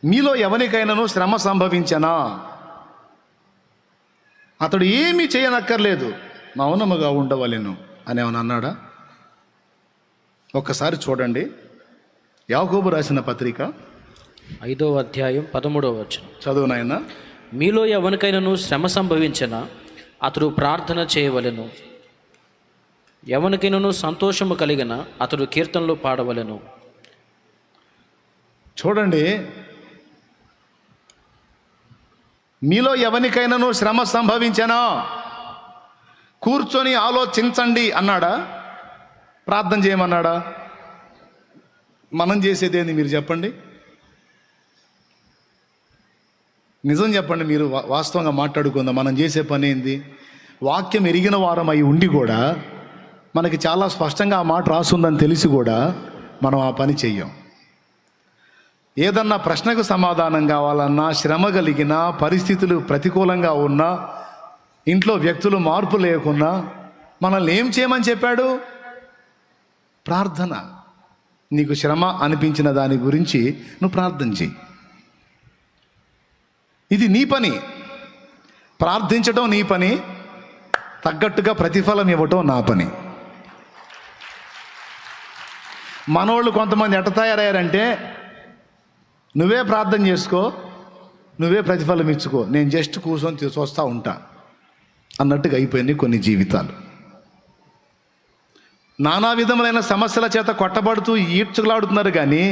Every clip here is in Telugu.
మీలో ఎవరికైనాను శ్రమ సంభవించనా, అతడు ఏమీ చేయనక్కర్లేదు, మౌనముగా ఉండవలెను అని ఏమన్నా అన్నాడా? ఒక్కసారి చూడండి, యాకోబు రాసిన పత్రిక 5వ అధ్యాయం 13వ వచనం. చదువు నాయన. మీలో ఎవరికైనాను శ్రమ సంభవించిన అతడు ప్రార్థన చేయవలెను, ఎవరికైనాను సంతోషము కలిగిన అతడు కీర్తనలు పాడవలెను. చూడండి, మీలో ఎవరికైనాను శ్రమ సంభవించనా కూర్చొని ఆలోచించండి అన్నాడా? ప్రార్థన చేయమన్నాడా? మనం చేసేదేంది మీరు చెప్పండి, నిజం చెప్పండి. మీరు వాస్తవంగా మాట్లాడుకుందాం. మనం చేసే పని ఏంది? వాక్యం ఎరిగిన వారం అయి ఉండి కూడా, మనకి చాలా స్పష్టంగా ఆ మాట రాసుందని తెలిసి కూడా మనం ఆ పని చెయ్యం. ఏదన్నా ప్రశ్నకు సమాధానం కావాలన్నా, శ్రమ కలిగిన పరిస్థితులు ప్రతికూలంగా ఉన్నా, ఇంట్లో వ్యక్తులు మార్పు లేకున్నా మనల్ని ఏం చేయమని చెప్పాడు? ప్రార్థన. నీకు శ్రమ అనిపించిన దాని గురించి నువ్వు ప్రార్థన చెయ్యి. ఇది నీ పని, ప్రార్థించడం నీ పని, తగ్గట్టుగా ప్రతిఫలం ఇవ్వటం నా పని. మనోళ్ళు కొంతమంది ఎట్ట తయారయ్యారంటే, నువ్వే ప్రార్థన చేసుకో, నువ్వే ప్రతిఫలం ఇచ్చుకో, నేను జస్ట్ కూర్చొని చూస్తూ ఉంటా అన్నట్టుగా అయిపోయింది కొన్ని జీవితాలు. నానా విధములైన సమస్యల చేత కొట్టబడుతూ ఈడ్చులాడుతున్నారు, కానీ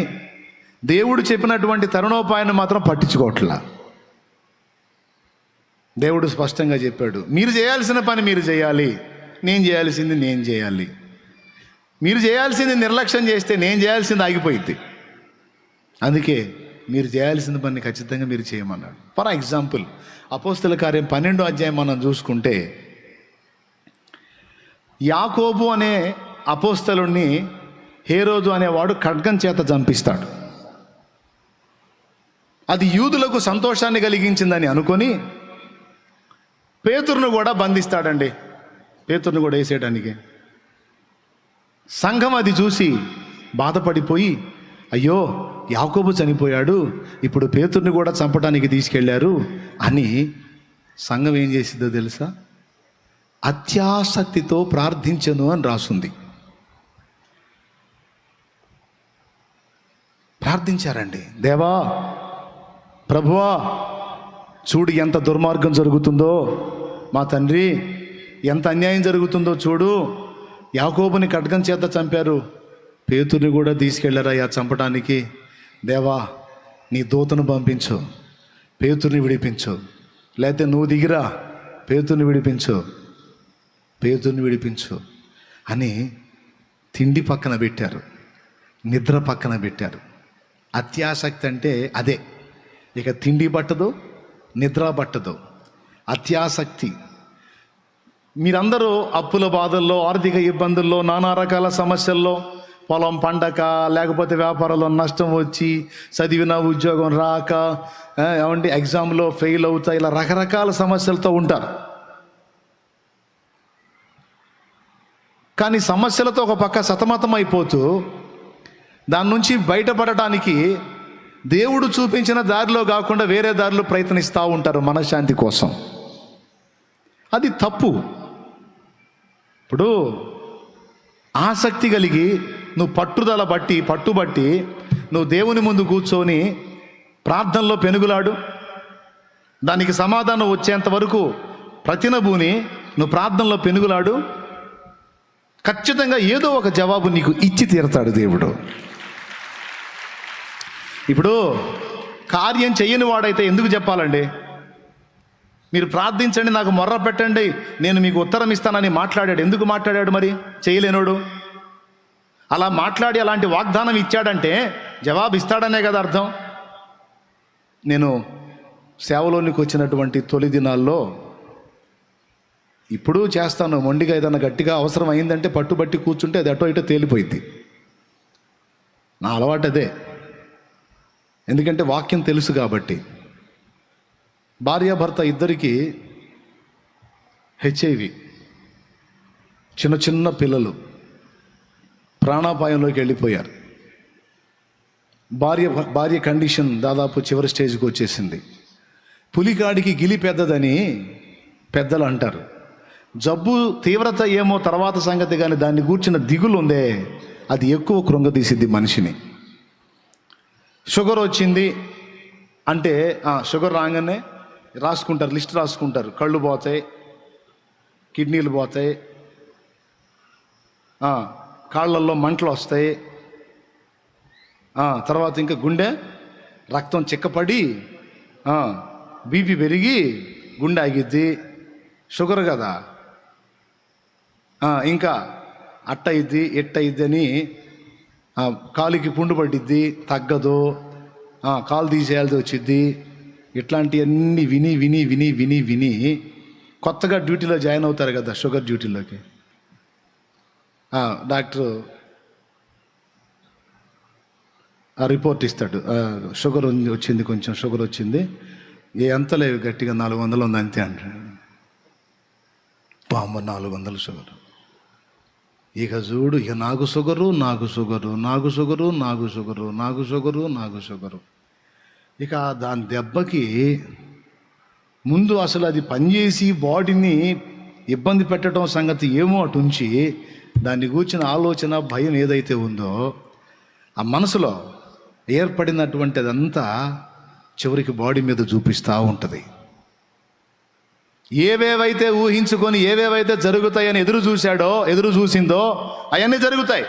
దేవుడు చెప్పినటువంటి తరుణోపాయాన్ని మాత్రం పట్టించుకోవట్లా. దేవుడు స్పష్టంగా చెప్పాడు, మీరు చేయాల్సిన పని మీరు చేయాలి, నేను చేయాల్సింది నేను చేయాలి. మీరు చేయాల్సింది నిర్లక్ష్యం చేస్తే నేను చేయాల్సింది ఆగిపోయింది. అందుకే మీరు చేయాల్సిన పని ఖచ్చితంగా మీరు చేయమన్నాడు. ఫర్ ఎగ్జాంపుల్, అపోస్తల కార్యం 12వ అధ్యాయం మనం చూసుకుంటే, యాకోబు అనే అపోస్తలుణ్ణి హేరోదు అనేవాడు ఖడ్గం చేత చంపిస్తాడు. అది యూదులకు సంతోషాన్ని కలిగించిందని అనుకొని పేతురును కూడా బంధిస్తాడండి. పేతురును కూడా వేసేయడానికి సంఘం అది చూసి బాధపడిపోయి, అయ్యో యాకోబు చనిపోయాడు, ఇప్పుడు పేతురుని కూడా చంపడానికి తీసుకెళ్లారు అని సంఘం ఏం చేసిందో తెలుసా? అత్యాసక్తితో ప్రార్థించను అని రాసుంది. ప్రార్థించారండి. దేవా, ప్రభువా, చూడు ఎంత దుర్మార్గం జరుగుతుందో, మా తండ్రి ఎంత అన్యాయం జరుగుతుందో చూడు, యాకోబుని ఖడ్గం చేత చంపారు, పేతుర్ని కూడా తీసుకెళ్లారయ్యా చంపడానికి. దేవా, నీ దూతను పంపించు, పేతుర్ని విడిపించు, లేకపోతే నువ్వు దిగిరా, పేతుర్ని విడిపించు, పేతుర్ని విడిపించు అని తిండి పక్కన పెట్టారు, నిద్ర పక్కన పెట్టారు. అత్యాసక్తి అంటే అదే. ఇక తిండి పట్టదు, నిద్ర పట్టదు, అత్యాసక్తి. మీరందరూ అప్పుల బాధల్లో, ఆర్థిక ఇబ్బందుల్లో, నానా రకాల సమస్యల్లో, పొలం పండక, లేకపోతే వ్యాపారంలో నష్టం వచ్చి, చదివిన ఉద్యోగం రాక, ఏమంటే ఎగ్జామ్లో ఫెయిల్ అవుతా, ఇలా రకరకాల సమస్యలతో ఉంటారు. కానీ సమస్యలతో ఒక పక్క సతమతం అయిపోతూ, దాని నుంచి బయటపడటానికి దేవుడు చూపించిన దారిలో కాకుండా వేరే దారిలో ప్రయత్నిస్తూ ఉంటారు మనశ్శాంతి కోసం. అది తప్పు. ఇప్పుడు ఆసక్తి కలిగి నువ్వు పట్టుదల బట్టి పట్టుబట్టి నువ్వు దేవుని ముందు కూర్చొని ప్రార్థనలో పెనుగులాడు, దానికి సమాధానం వచ్చేంత వరకు ప్రతినబూని నువ్వు ప్రార్థనలో పెనుగులాడు, ఖచ్చితంగా ఏదో ఒక జవాబు నీకు ఇచ్చి తీరతాడు దేవుడు. ఇప్పుడు కార్యం చెయ్యని వాడైతే ఎందుకు చెప్పాలండి? మీరు ప్రార్థించండి, నాకు మొర్ర పెట్టండి, నేను మీకు ఉత్తరం ఇస్తానని మాట్లాడాడు. ఎందుకు మాట్లాడాడు మరి? చేయలేనోడు. అలా మాట్లాడి అలాంటి వాగ్దానం ఇచ్చాడంటే జవాబు ఇస్తాడనే కదా అర్థం. నేను సేవలోనికి వచ్చినటువంటి తొలి దినాల్లో, ఇప్పుడు చేస్తాను, మొండిగా ఏదైనా గట్టిగా అవసరం అయిందంటే పట్టుబట్టి కూర్చుంటే అది అటో ఇటో తేలిపోయింది. నా అలవాటు అదే, ఎందుకంటే వాక్యం తెలుసు కాబట్టి. భార్యాభర్త ఇద్దరికి HIV, చిన్న చిన్న పిల్లలు ప్రాణాపాయంలోకి వెళ్ళిపోయారు. భార్య కండిషన్ దాదాపు చివరి స్టేజ్కి వచ్చేసింది. పులికాడికి గిలి పెద్దదని పెద్దలు అంటారు. జబ్బు తీవ్రత ఏమో తర్వాత సంగతి, కానీ దాన్ని గూర్చిన దిగులు ఉందే అది ఎక్కువ కృంగదీసిద్ది మనిషిని. షుగర్ వచ్చింది అంటే షుగర్ రాగానే రాసుకుంటారు, లిస్ట్ రాసుకుంటారు. కళ్ళు పోతాయి, కిడ్నీలు పోతాయి, కాళ్ళల్లో మంటలు వస్తాయి, తర్వాత ఇంకా గుండె రక్తం చిక్కపడి బీపీ పెరిగి గుండె ఆగిద్ది. షుగర్ కదా, ఇంకా అట్టయిద్ది ఎట్టయిద్ది అని కాలుకి పుండు పట్టిద్ది, తగ్గదు, కాలు తీసేయాల్సి వచ్చిద్ది. ఇట్లాంటివన్నీ విని విని విని విని విని కొత్తగా డ్యూటీలో జాయిన్ అవుతారు కదా, షుగర్ డ్యూటీలోకి. డాక్టరు రిపోర్ట్ ఇస్తాడు, షుగర్ వచ్చింది, కొంచెం షుగర్ వచ్చింది, ఎంత లేవు, గట్టిగా 400 ఉంది అంతే అంటాడు. పాము 400 షుగర్. ఇక చూడు, ఇక నాకు షుగరు, నాకు షుగరు, నాకు షుగరు, నాకు షుగరు, నాకు షుగరు, నాకు షుగరు. ఇక దాని దెబ్బకి ముందు అసలు అది పనిచేసి బాడీని ఇబ్బంది పెట్టడం సంగతి ఏమో అటుంచి, దాన్ని గూర్చిన ఆలోచన భయం ఏదైతే ఉందో ఆ మనసులో ఏర్పడినటువంటి అదంతా చివరికి బాడీ మీద చూపిస్తూ ఉంటుంది. ఏవేవైతే ఊహించుకొని ఏవేవైతే జరుగుతాయని ఎదురు చూసిందో అవన్నీ జరుగుతాయి.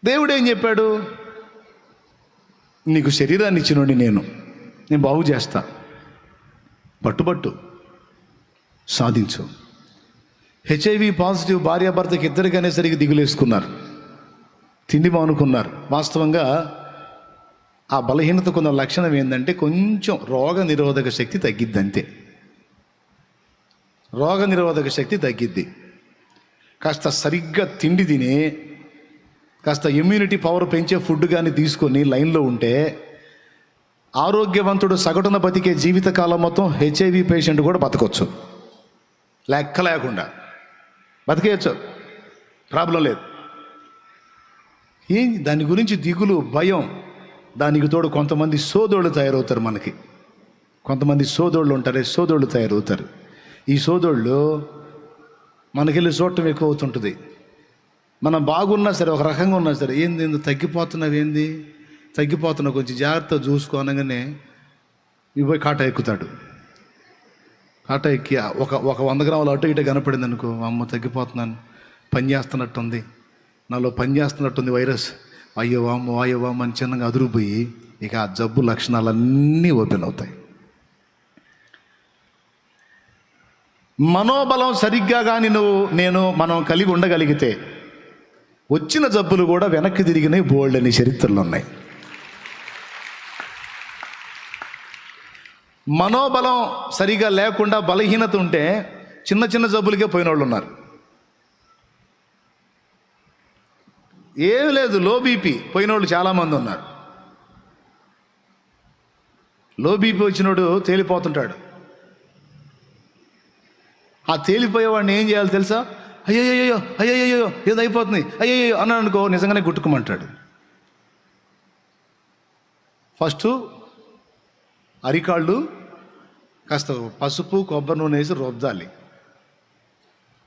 దేవుడు ఏం చెప్పాడు? నీకు శరీరాన్ని ఇచ్చినోడి నేను బాగు చేస్తా, పట్టుబట్టు సాధించు. HIV పాజిటివ్ భార్యాభర్తకి ఇద్దరికి అనేసరికి దిగులేసుకున్నారు, తిండి మానుకున్నారు. వాస్తవంగా ఆ బలహీనతకున్న లక్షణం ఏంటంటే కొంచెం రోగ నిరోధక శక్తి తగ్గిద్ది, అంతే. రోగ నిరోధక శక్తి తగ్గిద్ది. కాస్త సరిగ్గా తిండి తిని కాస్త ఇమ్యూనిటీ పవర్ పెంచే ఫుడ్ కానీ తీసుకొని లైన్లో ఉంటే ఆరోగ్యవంతుడు సగటున బతికే జీవితకాలం మొత్తం HIV పేషెంట్ కూడా బతకొచ్చు, లెక్క లేకుండా బతికేయచ్చు, ప్రాబ్లం లేదు. దాని గురించి దిగులు, భయం. దానికి తోడు కొంతమంది సోదోళ్ళు తయారవుతారు. కొంతమంది సోదోళ్ళు ఉంటారే, సోదోళ్ళు తయారవుతారు. ఈ సోదోళ్ళు మనకెళ్ళి చూడటం ఎక్కువ అవుతుంటుంది. మనం బాగున్నా సరే, ఒక రకంగా ఉన్నా సరే, ఏంది తగ్గిపోతున్నావు, ఏంది తగ్గిపోతున్నావు, కొంచెం జాగ్రత్త చూసుకో అనగానే ఇవి పోయి కాటా ఎక్కుతాడు. కాటా ఎక్కి ఒక 100 గ్రాములు అటు ఇటు కనపడింది అనుకో, అమ్మ తగ్గిపోతున్నాను, పని చేస్తున్నట్టుంది, నాలో పని చేస్తున్నట్టుంది వైరస్, అయ్యో వామ్మ అని చిన్నగా అదురుపోయి ఇక ఆ జబ్బు లక్షణాలన్నీ ఓపెన్ అవుతాయి. మనోబలం సరిగ్గా కానీ మనం కలిగి ఉండగలిగితే వచ్చిన జబ్బులు కూడా వెనక్కి తిరిగినాయి, బోల్డ్ అని చరిత్రలు ఉన్నాయి. మనోబలం సరిగా లేకుండా బలహీనత ఉంటే చిన్న చిన్న జబ్బులకే పోయిన వాళ్ళు ఉన్నారు. ఏం లేదు, లో బీపీ పోయిన వాళ్ళు చాలామంది ఉన్నారు. లో బీపీ వచ్చినోడు తేలిపోతుంటాడు. ఆ తేలిపోయేవాడిని ఏం చేయాలి తెలుసా? అయ్యయ్యో అయ్యయ్యో ఏదో అయిపోతుంది అయ్యయ్యో అన్నాడు అనుకో, నిజంగానే గుట్టుకోమంటాడు. ఫస్ట్ అరికాళ్ళు కాస్త పసుపు కొబ్బరి నూనె వేసి రుద్దాలి,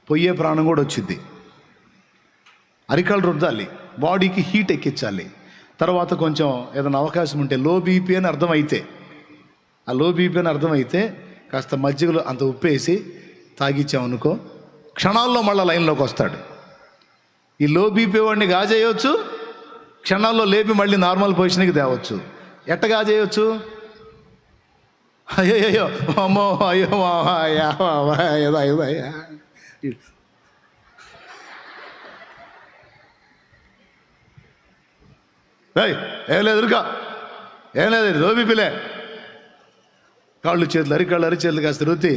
పొయ్యే ప్రాణం కూడా వచ్చింది. అరికాళ్ళు రుద్దాలి, బాడీకి హీట్ ఎక్కించాలి. తర్వాత కొంచెం ఏదైనా అవకాశం ఉంటే లో బీపీ అని అర్థమైతే, ఆ లో బీపీ అని అర్థమైతే కాస్త మజ్జిగలో అంత ఉప్పేసి తాగిచ్చామనుకో, క్షణాల్లో మళ్ళీ లైన్లోకి వస్తాడు. ఈ లో బీపీ వాడిని గాజేయవచ్చు, క్షణాల్లో లేపి మళ్ళీ నార్మల్ పొజిషన్కి తేవచ్చు. ఎట్ట గాజేయచ్చు? అయ్యో అమ్మో అయ్యో ఏదో అయ్యా ఏం లేదు ఎదురుగా, ఏం లేదు, లో బీపీలే. కాళ్ళు చేతులు అరిచేతులు కాస్త రుద్ది,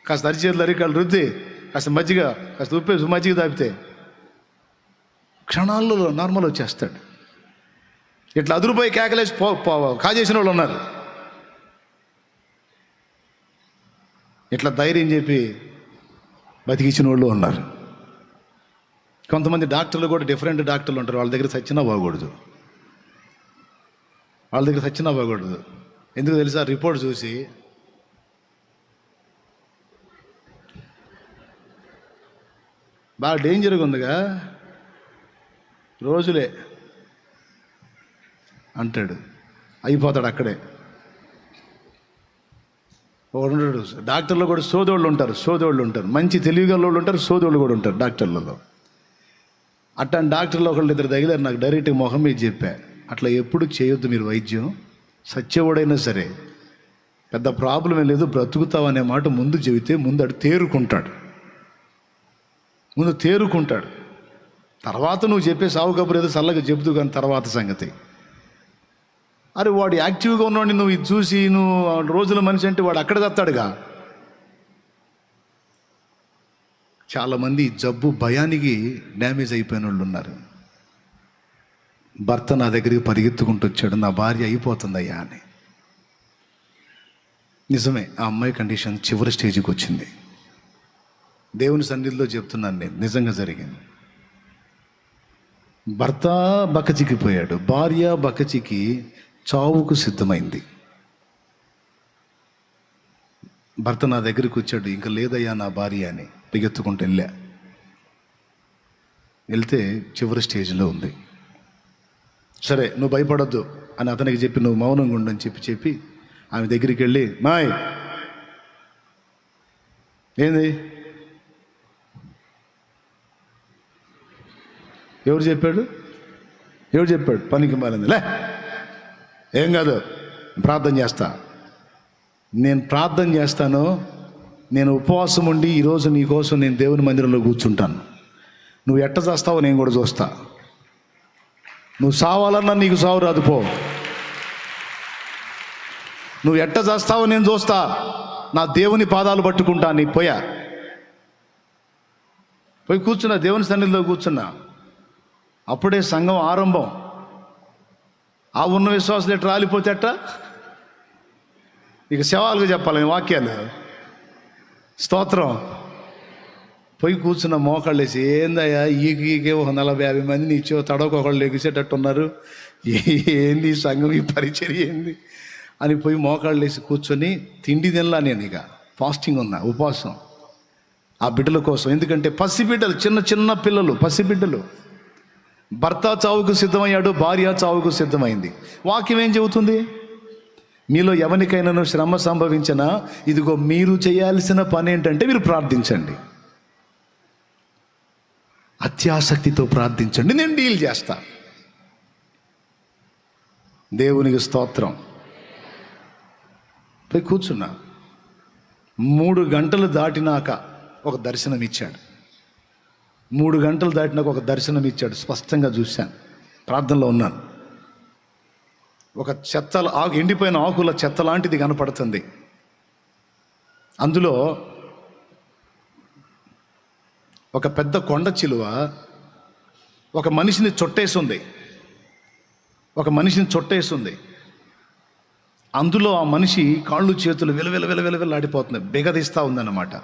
కాస్త అరిచేతులు అరికాళ్ళు రుద్ది, కాస్త మజ్జిగ కాస్త ఉప్పేసి మజ్జిగ తాపితే క్షణాల్లో నార్మల్ వచ్చేస్తాడు. ఇట్లా అదురుపోయి కేకలేసి కాజేసిన వాళ్ళు ఉన్నారు. ఇట్లా ధైర్యం చెప్పి బతికించిన వాళ్ళు ఉన్నారు. కొంతమంది డాక్టర్లు కూడా డిఫరెంట్ డాక్టర్లు ఉంటారు, వాళ్ళ దగ్గర సచ్చినా బాగూడదు. ఎందుకు తెలుసా? రిపోర్ట్ చూసి బాగా డేంజర్గా ఉందిగా, రోజులే అంటాడు, అయిపోతాడు అక్కడే. ఒకడు డాక్టర్లు కూడా సోదోళ్ళు ఉంటారు, మంచి తెలివిగల వాళ్ళు ఉంటారు, సోదోళ్ళు కూడా ఉంటారు డాక్టర్లలో. అట్లాంటి డాక్టర్లు ఒకళ్ళిద్దరు తగిలారు, నాకు డైరెక్ట్గా మొహం మీద చెప్పా, అట్లా ఎప్పుడు చేయొద్దు మీరు వైద్యం. సచ్చేవాడైనా సరే పెద్ద ప్రాబ్లం ఏం లేదు, బ్రతుకుతావు అనే మాట ముందు చెబితే ముందు అడు తేరుకుంటాడు. తర్వాత నువ్వు చెప్పే సావు కబురు ఏదో చల్లగా చెబుతూ కానీ తర్వాత సంగతి. అరే వాడు యాక్టివ్గా ఉన్నవాడిని నువ్వు ఇది చూసి నువ్వు రోజుల మనిషి అంటే వాడు అక్కడ తత్తాడుగా. చాలామంది జబ్బు భయానికి డ్యామేజ్ అయిపోయిన వాళ్ళు ఉన్నారు. భర్త నా దగ్గరికి పరిగెత్తుకుంటూ వచ్చాడు, నా భార్య అయిపోతుందయ్యా అని. నిజమే, ఆ అమ్మాయి కండిషన్ చివరి స్టేజ్కి వచ్చింది. దేవుని సన్నిధిలో చెప్తున్నాను నేను, నిజంగా జరిగింది. భర్త బక్కచిక్కిపోయాడు, భార్య బక్కచిక్కి చావుకు సిద్ధమైంది. భర్త నా దగ్గరికి వచ్చాడు, ఇంకా లేదయ్యా నా భార్య అని పరిగెత్తుకుంటూ వెళ్తే చివరి స్టేజ్లో ఉంది. సరే నువ్వు భయపడొద్దు అని అతనికి చెప్పి, నువ్వు మౌనంగా ఉండని చెప్పి ఆమె దగ్గరికి వెళ్ళి, మాయ్ ఏంది, ఎవరు చెప్పాడు పనికి మారింది, లే ఏం కాదు ప్రార్థన చేస్తా. నేను ప్రార్థన చేస్తాను, నేను ఉపవాసం ఉండి ఈరోజు నీ కోసం నేను దేవుని మందిరంలో కూర్చుంటాను. నువ్వు ఎట్ట చేస్తావో నేను కూడా చూస్తా. నువ్వు సావాలన్నా నీకు సావు రాదు, పో. నువ్వు ఎట్ట చేస్తావో నేను చూస్తా, నా దేవుని పాదాలు పట్టుకుంటా. నీ పోయి కూర్చున్నా, దేవుని సన్నిధిలో కూర్చున్నా. అప్పుడే సంఘం ఆరంభం. ఆ ఉన్న విశ్వాసులు ఎట్లా రాలిపోతే అట్ట ఇక శవాలుగా చెప్పాలి వాక్యాలు. స్తోత్రం. పోయి కూర్చున్న మోకాళ్ళు వేసి, ఏందయ్యా ఈకే ఒక 40-50 మంది నీ ఇచ్చో తడవకొకళ్ళు ఎగిసేటట్టు ఉన్నారు, ఏంది ఈ సంఘం, ఈ పరిచర్య ఏంది అని పోయి మోకాళ్ళు వేసి కూర్చొని తిండి తినలా. నేను ఇక ఫాస్టింగ్ ఉన్నా, ఉపవాసం ఆ బిడ్డల కోసం. ఎందుకంటే పసిబిడ్డలు, చిన్న పిల్లలు, పసిబిడ్డలు. భర్త చావుకు సిద్ధమయ్యాడు, భార్య చావుకు సిద్ధమైంది. వాక్యం ఏం చెబుతుంది? మీలో ఎవరికైనాను శ్రమ సంభవించినా ఇదిగో మీరు చేయాల్సిన పని ఏంటంటే మీరు ప్రార్థించండి, అత్యాసక్తితో ప్రార్థించండి, నేను డీల్ చేస్తా. దేవునికి స్తోత్రం. పోయి కూర్చున్నా. 3 గంటలు దాటినాక ఒక దర్శనం ఇచ్చాడు. 3 గంటలు దాటినాక ఒక దర్శనం ఇచ్చాడు, స్పష్టంగా చూశాను. ప్రార్థనలో ఉన్నాను. ఒక ఎండిపోయిన ఆకుల చెత్త లాంటిది కనపడుతుంది. అందులో ఒక పెద్ద కొండ చిలువ ఒక మనిషిని చుట్టేసింది. అందులో ఆ మనిషి కాళ్ళు చేతులు విలవిలవిలవిలవిలాడిపోతుంది, బిగదీస్తూ ఉందన్నమాట.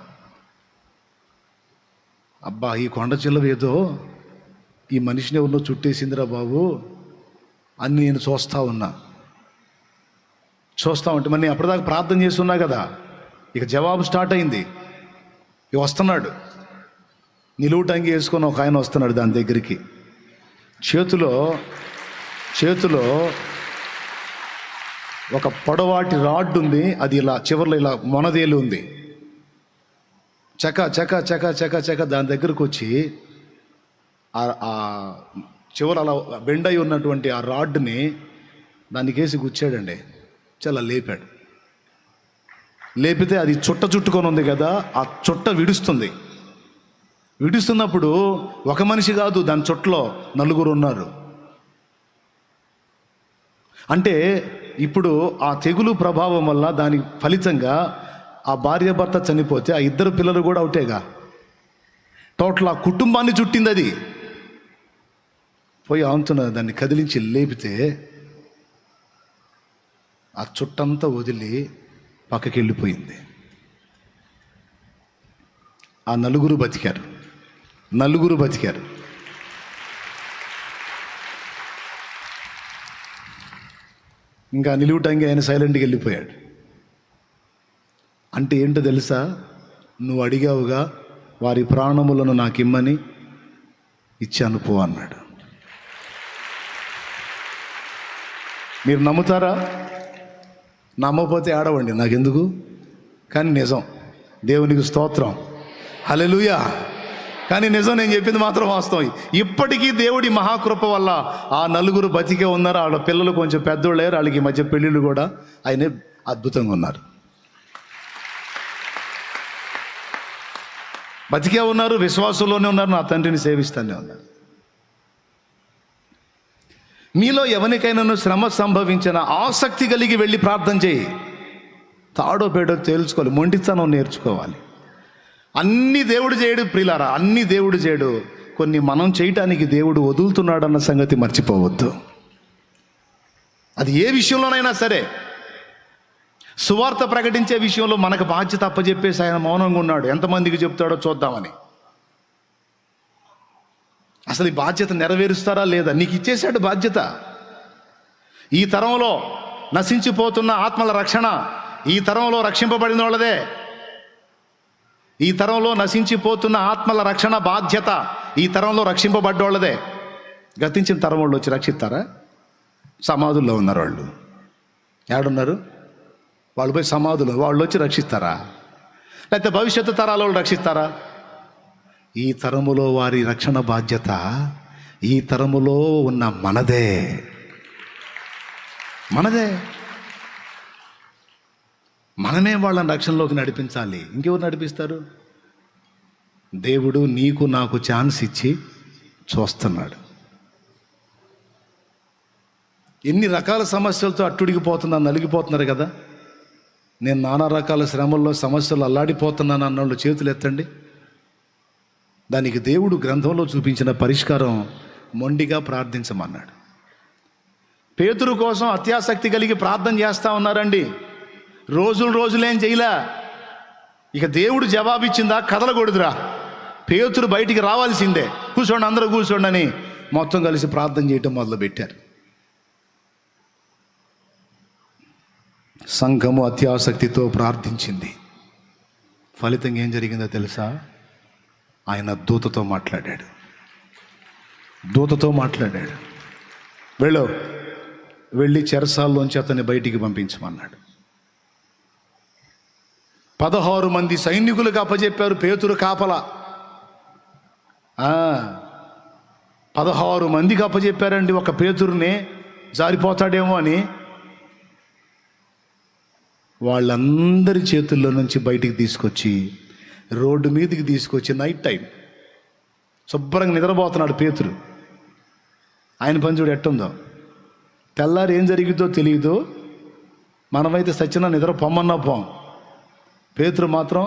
అబ్బా, ఈ కొండ చిలువ ఏదో ఈ మనిషిని ఎవరినో చుట్టేసిందిరా బాబు అని నేను చూస్తూ ఉంటే మరి నేను అప్పటిదాకా ప్రార్థన చేస్తున్నా కదా, ఇక జవాబు స్టార్ట్ అయింది. ఇక వస్తున్నాడు, నిలువుటంగి వేసుకొని ఒక ఆయన వస్తున్నాడు దాని దగ్గరికి. చేతిలో ఒక పొడవాటి రాడ్ ఉంది, అది ఇలా చివర్లో ఇలా మొనదేలు ఉంది. చక చక చక చక చక దాని దగ్గరకు వచ్చి ఆ చివర అలా బెండై ఉన్నటువంటి ఆ రాడ్ని దానికేసి గుచ్చాడండి. చాలా లేపాడు. లేపితే అది చుట్టుకొని ఉంది కదా, ఆ చుట్ట విడుస్తున్నప్పుడు ఒక మనిషి కాదు, దాని చుట్టలో 4 ఉన్నారు. అంటే ఇప్పుడు ఆ తెగులు ప్రభావం వల్ల దాని ఫలితంగా ఆ భార్య భర్త చనిపోతే ఆ 2 పిల్లలు కూడా అవుటేగా. టోటల్ ఆ కుటుంబాన్ని చుట్టింది అది. పోయి ఆంతున దాన్ని కదిలించి లేపితే ఆ చుట్టంతా వదిలి పక్కకి వెళ్ళిపోయింది. ఆ 4 బతికారు. ఇంకా నిలువుటంగి ఆయన సైలెంట్గా వెళ్ళిపోయాడు. అంటే ఏంటో తెలుసా? నువ్వు అడిగావుగా, వారి ప్రాణములను నాకు ఇమ్మని, ఇచ్చాను పో అన్నాడు. మీరు నమ్ముతారా? నమ్మకపోతే ఆడవండి, నాకెందుకు. కానీ నిజం. దేవునికి స్తోత్రం, హల్లెలూయా. కానీ నిజం, నేను చెప్పింది మాత్రం వాస్తవం. ఇప్పటికీ దేవుడి మహాకృప వల్ల ఆ నలుగురు బతికే ఉన్నారు. వాళ్ళ పిల్లలు కొంచెం పెద్దోళ్ళు అయ్యారు, వాళ్ళకి మధ్య పెళ్ళిళ్ళు కూడా ఆయనే అద్భుతంగా ఉన్నారు, బతికే ఉన్నారు, విశ్వాసంలోనే ఉన్నారు, నా తండ్రిని సేవిస్తూనే ఉన్నారు. మీలో ఎవరికైనా శ్రమ సంభవించిన ఆసక్తి కలిగి వెళ్ళి ప్రార్థన చేయి. తాడో పేడో తేల్చుకోవాలి, మొండితనం నేర్చుకోవాలి. అన్ని దేవుడు చేయడు ప్రియులారా, అన్ని దేవుడు చేయడు. కొన్ని మనం చేయటానికి దేవుడు వదులుతున్నాడన్న సంగతి మర్చిపోవద్దు. అది ఏ విషయంలోనైనా సరే. సువార్త ప్రకటించే విషయంలో మనకు బాధ్యత అప్పచెప్పేసి ఆయన మౌనంగా ఉన్నాడు. ఎంతమందికి చెప్తాడో చూద్దామని. అసలు ఈ బాధ్యత నెరవేరుస్తారా లేదా? నీకు ఇచ్చేశాడు బాధ్యత. ఈ తరంలో నశించిపోతున్న ఆత్మల రక్షణ ఈ తరంలో రక్షింపబడిన వాళ్ళదే. ఈ తరంలో నశించిపోతున్న ఆత్మల రక్షణ బాధ్యత ఈ తరంలో రక్షింపబడ్డోళ్ళదే. గతించిన తరం వాళ్ళు వచ్చి రక్షిస్తారా? సమాధుల్లో ఉన్నారు వాళ్ళు. ఏడున్నారు వాళ్ళు? పోయి సమాధులు వాళ్ళు వచ్చి రక్షిస్తారా? లేకపోతే భవిష్యత్తు తరాల వాళ్ళు రక్షిస్తారా? ఈ తరములో వారి రక్షణ బాధ్యత ఈ తరములో ఉన్న మనదే. మనమే వాళ్ళని రక్షణలోకి నడిపించాలి. ఇంకెవరు నడిపిస్తారు? దేవుడు నీకు నాకు ఛాన్స్ ఇచ్చి చూస్తున్నాడు. ఎన్ని రకాల సమస్యలతో అట్టుడిగిపోతున్నాను, నలిగిపోతున్నారు కదా. నేను నానా రకాల శ్రమల్లో సమస్యలు అల్లాడిపోతున్నాను అన్నోళ్ళు చేతులు ఎత్తండి. దానికి దేవుడు గ్రంథంలో చూపించిన పరిష్కారం మొండిగా ప్రార్థించమన్నాడు. పేతురు కోసం అత్యాసక్తి కలిగి ప్రార్థన చేస్తూ ఉన్నారండి. రోజులేం చేయలే. ఇక దేవుడు జవాబిచ్చిందా, కదలకూడదురా, పేతురు బయటికి రావాల్సిందే, కూర్చోండి అందరూ కూర్చోండి అని మొత్తం కలిసి ప్రార్థన చేయటం మొదలుపెట్టారు. సంఘము అత్యాసక్తితో ప్రార్థించింది. ఫలితంగా ఏం జరిగిందో తెలుసా? ఆయన దూతతో మాట్లాడాడు. వెళ్ళి చెరసాల్లోంచి అతన్ని బయటికి పంపించమన్నాడు. 16 మంది సైనికులకు అప్పచెప్పారు. పేతురు కాపలా 16 మందికి అప్పచెప్పారండి. ఒక పేతురునే జారిపోతాడేమో అని. వాళ్ళందరి చేతుల్లో నుంచి బయటికి తీసుకొచ్చి రోడ్డు మీదకి తీసుకొచ్చి నైట్ టైం శుభ్రంగా నిద్రపోతున్నాడు పేతురు. ఆయన పని చూడు ఎట్టుందో. తెల్లారి ఏం జరిగిద్దో తెలియదు. మనమైతే సచిన నిద్ర పొమ్మన్నా పోం. పేతురు మాత్రం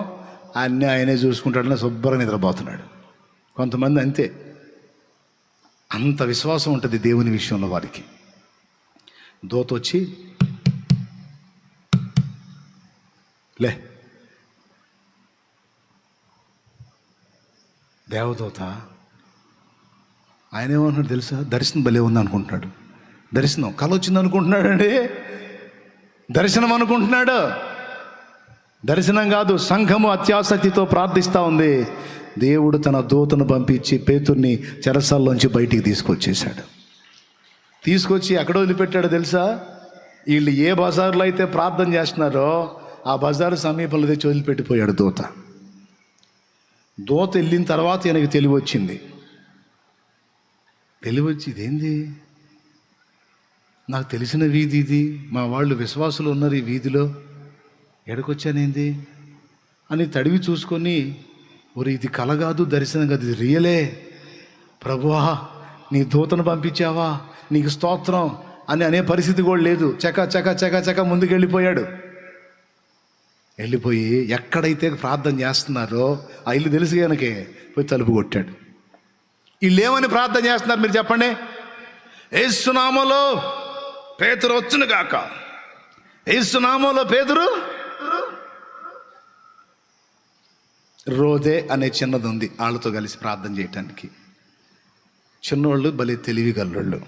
అన్నీ ఆయనే చూసుకుంటాడని శుభ్రంగా నిద్రపోతున్నాడు. కొంతమంది అంతే, అంత విశ్వాసం ఉంటుంది దేవుని విషయంలో వారికి. దూత వచ్చి లే, దేవదూత. ఆయన ఏమంటున్నాడు తెలుసా? దర్శనం భలే ఉంది అనుకుంటున్నాడు. దర్శనం కళ వచ్చింది అనుకుంటున్నాడు అండి. దర్శనం అనుకుంటున్నాడు. దర్శనం కాదు. సంఘము అత్యాసక్తితో ప్రార్థిస్తూ ఉంది. దేవుడు తన దూతను పంపించి పేతుర్ని చెరసాల్లోంచి బయటికి తీసుకొచ్చి ఎక్కడ వదిలిపెట్టాడో తెలుసా? వీళ్ళు ఏ బజార్లో అయితే ప్రార్థన చేస్తున్నారో ఆ బజారు సమీపంలో తెచ్చి వదిలిపెట్టిపోయాడు దూత. వెళ్ళిన తర్వాత ఈయనకి తెలివి వచ్చింది. ఇదేంది, నాకు తెలిసిన వీధి ఇది, మా వాళ్ళు విశ్వాసులు ఉన్నారు ఈ వీధిలో, ఎక్కడికొచ్చానేంది అని తడివి చూసుకొని, ఒరి ఇది కల కాదు, దర్శనం కాదు, ఇది రియలే. ప్రభువా నీ దూతను పంపించావా, నీకు స్తోత్రం అని అనే పరిస్థితి కూడా లేదు. చక ముందుకు వెళ్ళిపోయి ఎక్కడైతే ప్రార్థన చేస్తున్నారో ఆ ఇల్లు తెలుసు కనుకే పోయి తలుపు కొట్టాడు. వీళ్ళు ఏమని ప్రార్థన చేస్తున్నారు మీరు చెప్పండి? యేసు నామములో పేతురు వచ్చును గాక. యేసు నామములో పేతురు. రోదే అనే చిన్నది ఉంది వాళ్ళతో కలిసి ప్రార్థన చేయటానికి. చిన్నోళ్ళు భలే తెలివి గల్లోళ్ళు.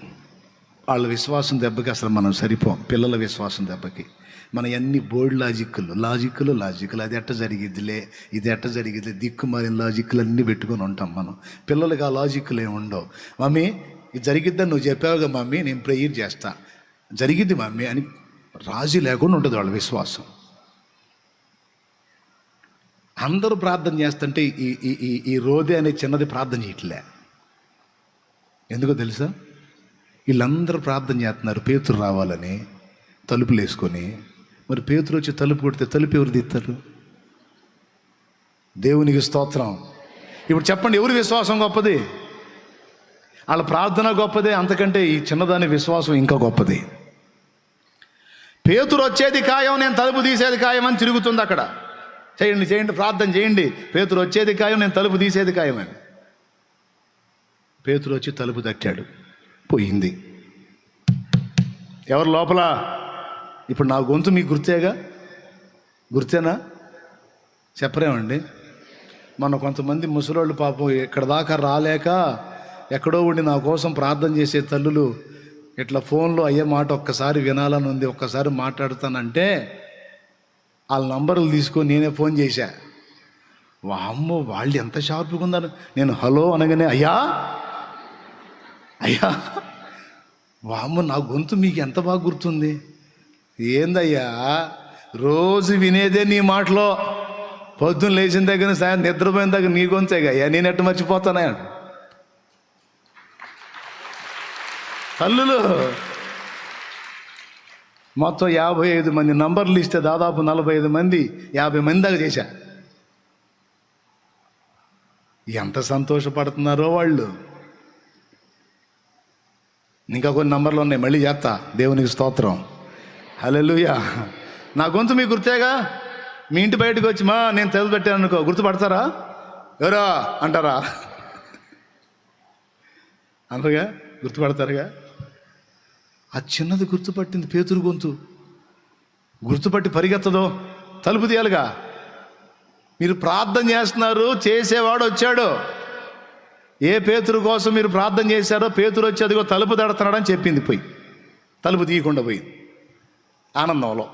వాళ్ళ విశ్వాసం దెబ్బకి అసలు మనం సరిపోం. పిల్లల విశ్వాసం దెబ్బకి మన అన్ని బోర్డు లాజిక్కులు అది ఎట్ట జరిగిద్దిలే, ఇది ఎట్ట జరిగిద్ది, దిక్కు మారిన లాజిక్లు అన్నీ పెట్టుకొని ఉంటాం మనం. పిల్లలకి ఆ లాజిక్లు ఏమి ఉండవు. మమ్మీ ఇది జరిగిద్దని నువ్వు చెప్పావుగా మమ్మీ, నేను ప్రేయర్ చేస్తా, జరిగిద్ది మమ్మీ అని రాజీ లేకుండా ఉంటుంది వాళ్ళ విశ్వాసం. అందరూ ప్రార్థన చేస్తుంటే ఈ రోదే అనే చిన్నది ప్రార్థన చేయట్లే. ఎందుకో తెలుసా? వీళ్ళందరూ ప్రార్థన చేస్తున్నారు పేతురు రావాలని, తలుపులు వేసుకొని. మరి పేతురు వచ్చి తలుపు కొడితే తలుపు ఎవరు తీస్తారు? దేవునికి స్తోత్రం. ఇప్పుడు చెప్పండి, ఎవరి విశ్వాసం గొప్పది? వాళ్ళ ప్రార్థన గొప్పదే, అంతకంటే ఈ చిన్నదాని విశ్వాసం ఇంకా గొప్పది. పేతురు వచ్చేది ఖాయం, నేను తలుపు తీసేది ఖాయం అని తిరుగుతుంది అక్కడ. చేయండి ప్రార్థన చేయండి, పేతురు వచ్చేది ఖాయం, నేను తలుపు తీసేది ఖాయం అని. పేతురు వచ్చి తలుపు తట్టాడు, పోయింది. ఎవరు లోపల? ఇప్పుడు నా గొంతు మీకు గుర్తేనా? చెప్పరేమండి? మన కొంతమంది ముసలోళ్ళు పాపం ఇక్కడ దాకా రాలేక ఎక్కడో ఉండి నా కోసం ప్రార్థన చేసే తల్లులు ఇట్లా ఫోన్లో అయ్యే మాట ఒక్కసారి వినాలని ఉంది, ఒక్కసారి మాట్లాడుతానంటే వాళ్ళ నంబర్లు తీసుకొని నేనే ఫోన్ చేశా. వామ్మో, వాళ్ళు ఎంత షార్ప్గా ఉన్నారు. నేను హలో అనగానే అయ్యా వామ్మో, నా గొంతు మీకు ఎంత బాగా గుర్తుంది. ఏందయ్యా, రోజు వినేదే నీ మాటలో, పొద్దున్న లేచిన దగ్గర సాయం నిద్రపోయిన దగ్గర నీ గొంతేగా అయ్యా, నేను ఎట్టు మర్చిపోతానా? తల్లులు మొత్తం 55 మంది నంబర్లు ఇస్తే దాదాపు 45 మంది 50 మంది దాకా చేశా. ఎంత సంతోషపడుతున్నారో వాళ్ళు. ఇంకా కొన్ని నంబర్లు ఉన్నాయి, మళ్ళీ చేస్తా. దేవునికి స్తోత్రం, హల్లెలూయా. నా గొంతు మీకు గుర్తేగా. మీ ఇంటి బయటకు వచ్చి మా నేను తెలు పెట్టాను అనుకో, గుర్తుపడతారా? ఎవరా అంటారా? అంతగా గుర్తుపడతారుగా. ఆ చిన్నది గుర్తుపట్టింది పేతురు గొంతు. గుర్తుపట్టి పరిగెత్తదో, తలుపు తీయాలిగా. మీరు ప్రార్థన చేస్తున్నారు, చేసేవాడు వచ్చాడు. ఏ పేతురు కోసం మీరు ప్రార్థన చేశారో పేతురు వచ్చి అదిగో తలుపు తడుతున్నాడని చెప్పింది. పోయి తలుపు తీయకుండా పోయింది ఆనందంలో.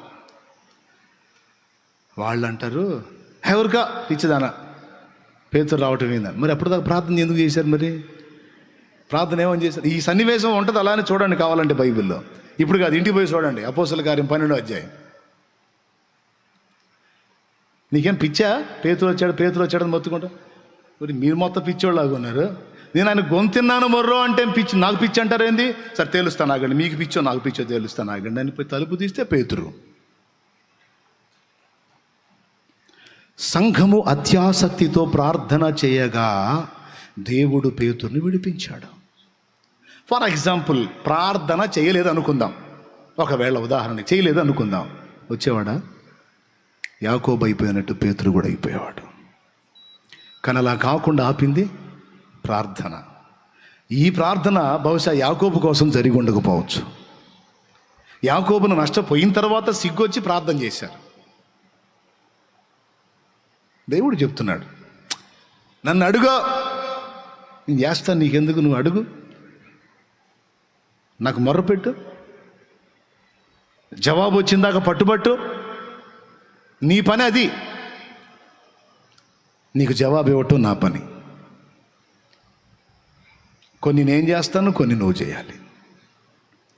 వాళ్ళు అంటారు, ఎవరికా పిచ్చిదానా పేతురు రావటం ఏందని. మరి అప్పటిదాకా ప్రార్థన ఎందుకు చేశారు? మరి ప్రార్థన ఏమని చేశారు? ఈ సన్నివేశం ఉంటుంది, అలానే చూడండి కావాలంటే బైబిల్లో. ఇప్పుడు కాదు, ఇంటికి పోయి చూడండి. అపోస్తల కార్యం 12వ అధ్యాయం. నీకేం పిచ్చా? పేతురు వచ్చాడని మొత్తుకుంటా. మరి మీరు మొత్తం పిచ్చోళ్ళలాగా ఉన్నారు. నేను ఆయన గొంతిన్నాను మొర్రో అంటే పిచ్చి, నాకు పిచ్చి అంటారు ఏంది? సరే తేలుస్తాను ఆగండి, మీకు పిచ్చో నాకు పిచ్చో తేలుస్తాను ఆగండి అని పోయి తలుపు తీస్తే పేతురు. సంఘము అత్యాసక్తితో ప్రార్థన చేయగా దేవుడు పేతురుని విడిపించాడు. ఫర్ ఎగ్జాంపుల్, ప్రార్థన చేయలేదు అనుకుందాం, ఒకవేళ ఉదాహరణ చేయలేదు అనుకుందాం, వచ్చేవాడా? యాకోబు అయిపోయినట్టు పేతురు కూడా అయిపోయేవాడు. కానీ అలా కాకుండా ఆపింది ప్రార్థన. ఈ ప్రార్థన బహుశా యాకోబు కోసం జరిగి ఉండకపోవచ్చు. యాకోబును నష్టపోయిన తర్వాత సిగ్గొచ్చి ప్రార్థన చేశారు. దేవుడు చెప్తున్నాడు, నన్ను అడుగో, నేను చేస్తాను, నీకెందుకు, నువ్వు అడుగు, నాకు మొర్రపెట్టు, జవాబు వచ్చిందాక పట్టుబట్టు, నీ పని అది. నీకు జవాబు ఇవ్వటం నా పని. కొన్ని నేను చేస్తాను, కొన్ని నువ్వు చేయాలి.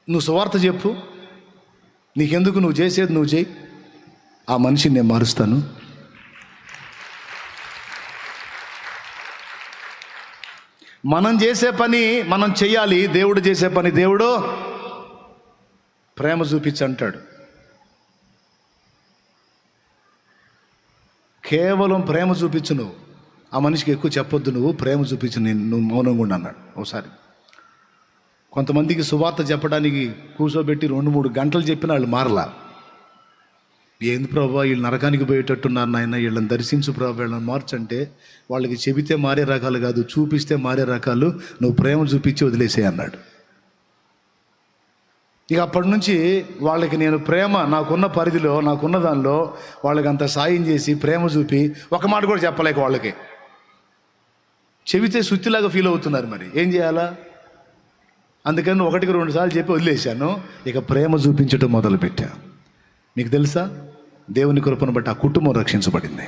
నువ్వు సువార్త చెప్పు, నీకెందుకు, నువ్వు చేసేది నువ్వు చేయి, ఆ మనిషిని నేను మారుస్తాను. మనం చేసే పని మనం చెయ్యాలి, దేవుడు చేసే పని దేవుడు ప్రేమ చూపించి అంటాడు. కేవలం ప్రేమ చూపించు, నువ్వు ఆ మనిషికి ఎక్కువ చెప్పొద్దు, నువ్వు ప్రేమ చూపించు, నువ్వు మౌనంగా ఉండు అన్నాడు. ఒకసారి కొంతమందికి సువార్త చెప్పడానికి కూర్చోబెట్టి 2-3 గంటలు చెప్పిన వాళ్ళు మారలా. ఏంది ప్రభా, వీళ్ళు నరకానికి పోయేటట్టున్నారు నాయన, వీళ్ళని దర్శించు ప్రభా, వీళ్ళని మార్చంటే వాళ్ళకి చెబితే మారే రకాలు కాదు, చూపిస్తే మారే రకాలు, నువ్వు ప్రేమ చూపించి వదిలేసే అన్నాడు. ఇక అప్పటి నుంచి వాళ్ళకి నేను ప్రేమ, నాకున్న పరిధిలో, నాకున్న దానిలో వాళ్ళకి అంత సాయం చేసి ప్రేమ చూపి ఒక మాట కూడా చెప్పలేక వాళ్ళకి చెబితే సుత్తిలాగా ఫీల్ అవుతున్నారు. మరి ఏం చేయాలా? అందుకని ఒకటికి 2 సార్లు చెప్పి వదిలేశాను. ఇక ప్రేమ చూపించటం మొదలుపెట్టా. మీకు తెలుసా, దేవుని కృపను బట్టి ఆ కుటుంబం రక్షించబడింది.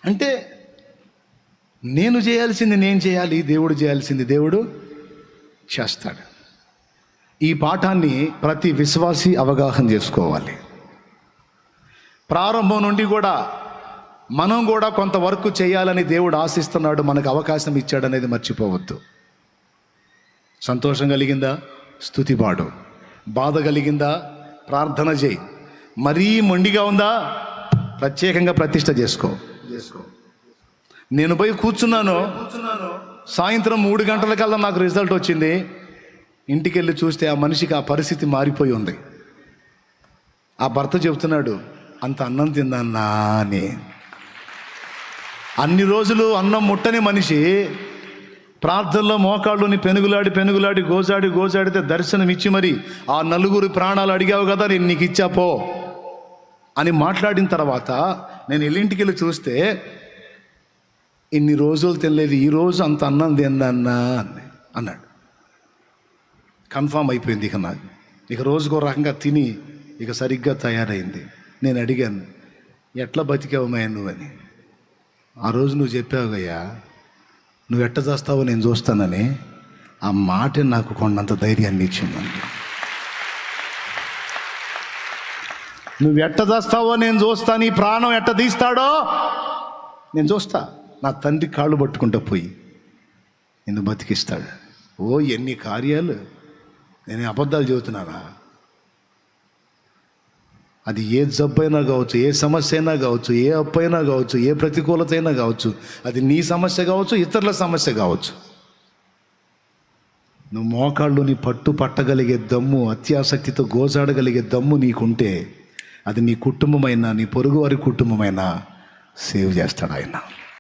అంటే నేను చేయాల్సింది నేను చేయాలి, దేవుడు చేయాల్సింది దేవుడు చేస్తాడు. ఈ పాఠాన్ని ప్రతి విశ్వాసి అవగాహన చేసుకోవాలి. ప్రారంభం నుండి కూడా మనం కూడా కొంతవరకు చేయాలని దేవుడు ఆశిస్తున్నాడు, మనకు అవకాశం ఇచ్చాడనేది మర్చిపోవద్దు. సంతోషం కలిగిందా, స్తుతి పాడు. బాధ కలిగిందా, ప్రార్థన చేయి. మరీ మొండిగా ఉందా, ప్రత్యేకంగా ప్రతిష్ట చేసుకో. నేను పోయి కూర్చున్నాను, సాయంత్రం 3 గంటలకల్లా నాకు రిజల్ట్ వచ్చింది. ఇంటికి వెళ్ళి చూస్తే ఆ మనిషికి ఆ పరిస్థితి మారిపోయి ఉంది. ఆ భర్త చెబుతున్నాడు, అంత అన్నం తిందన్నా అని. అన్ని రోజులు అన్నం ముట్టని మనిషి ప్రార్థనలో మోకాళ్ళుని పెనుగులాడి గోజాడితే దర్శనం ఇచ్చి మరి ఆ 4 ప్రాణాలు అడిగావు కదా, నేను నీకు ఇచ్చా పో అని మాట్లాడిన తర్వాత నేను ఎల్లింటికి వెళ్ళి చూస్తే ఇన్ని రోజులు తినలేదు, ఈరోజు అంత అన్నం తిందన్నా అన్నాడు. కన్ఫామ్ అయిపోయింది. ఇక నాకు ఇక రోజుకో రకంగా తిని ఇక సరిగ్గా తయారైంది. నేను అడిగాను, ఎట్లా బతికావమ్మా నువ్వని. ఆ రోజు నువ్వు చెప్పావుగయ్యా, నువ్వు ఎట్ట చేస్తావో నేను చూస్తానని. ఆ మాట నాకు కొండంత ధైర్యాన్ని ఇచ్చిందండి. నువ్వు ఎట్ట చేస్తావో నేను చూస్తా, నీ ప్రాణం ఎట్ట తీస్తాడో నేను చూస్తా. నా తండ్రి కాళ్ళు పట్టుకుంటూ పోయి నిన్ను బతికిస్తాడు. ఓ ఎన్ని కార్యాలు! నేను అబద్ధాలు చెబుతున్నానా? అది ఏ జబ్బైనా కావచ్చు, ఏ సమస్య అయినా కావచ్చు, ఏ అప్పు అయినా కావచ్చు, ఏ ప్రతికూలత అయినా కావచ్చు, అది నీ సమస్య కావచ్చు, ఇతరుల సమస్య కావచ్చు. నువ్వు మోకాళ్ళుని పట్టగలిగే దమ్ము, అత్యాసక్తితో గోజాడగలిగే దమ్ము నీకుంటే అది నీ కుటుంబమైనా నీ పొరుగు వారి కుటుంబమైనా సేవ్ చేస్తాడు ఆయన.